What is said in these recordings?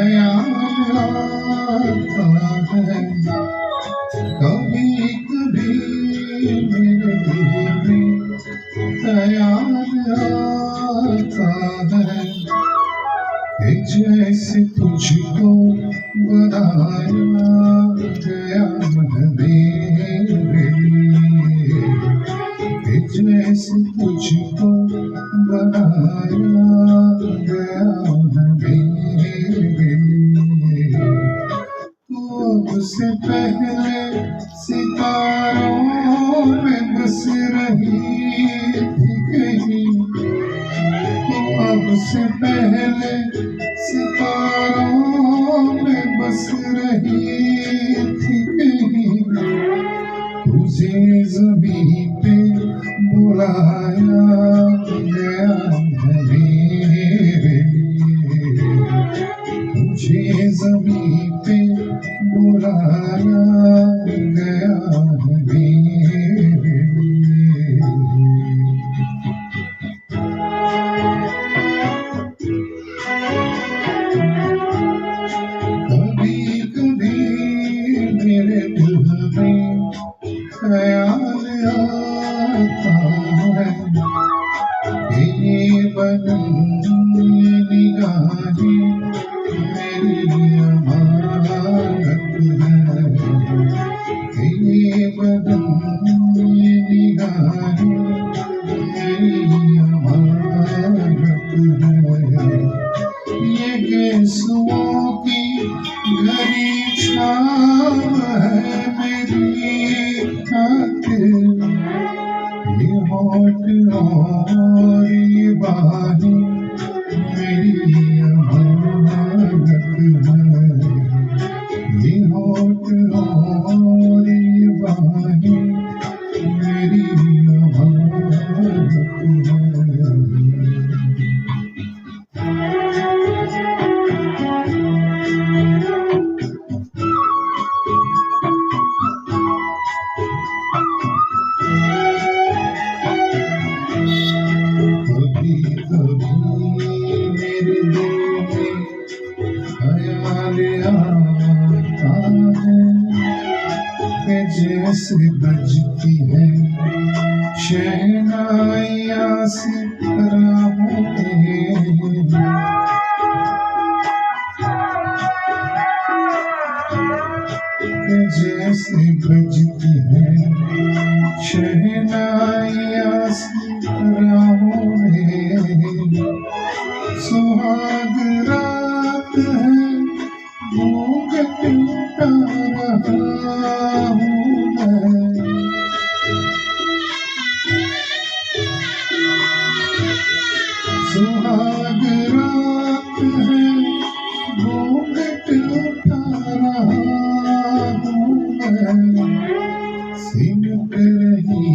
ख्याल आता है कभी कभी मेरे दिल में ख्याल आता है कि जैसे तुझको बनाया गया मेरे लिए कि जैसे तुझको बनाया गया मेरे लिए तो उससे पहले सितारों में बस रही थी कहीं तो अब से पहले सितारों में बस रही थी कहीं तुझे ज़मीं पे बुलाया गया है मेरे लिए तुझे ज़मीं पे बुलाया गया है मेरे लिए कभी कभी मेरे दिल में ख्याल आता है कि ये बदन ये निगाहें मेरी अमानत है कि ये बदन ये निगाहें मेरी अमानत है ये गेसुओं की घनी छाँव है मेरी खातिर ये होठ और ये बाहें मेरी अमानत है ये होठ और ये बाहें मेरी अमानत है कभी कभी मेरे दिल में ख्याल आता है कि जैसे बजती है शहनाइयाँ से राहों में कि जैसे बजती है शहनाइयाँ से राहों में सुहाग रात है घूंघट उठा रहा हूँ मैं सुहाग रात है घूंघट उठा रहा हूँ मैं सिमट रही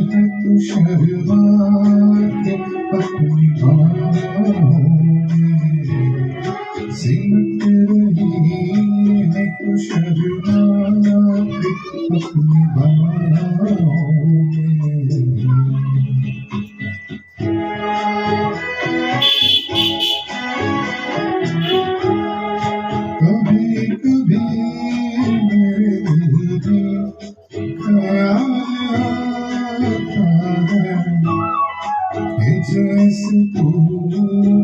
है तू शर्मा के अपनी बाहों में सिमट रही है तू शर्मा के अपनी बाहों में कभी कभी मेरे दिल में ख्याल आता है कि जैसे तू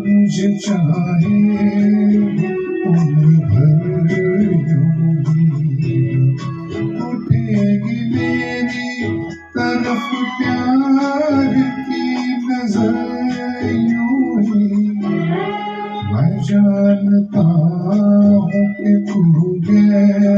मुझे चाहे उम्र भर यूं उठेगी मेरी तरफ प्यार की नजर यूं ही मैं जानता हूँ कि तू गैर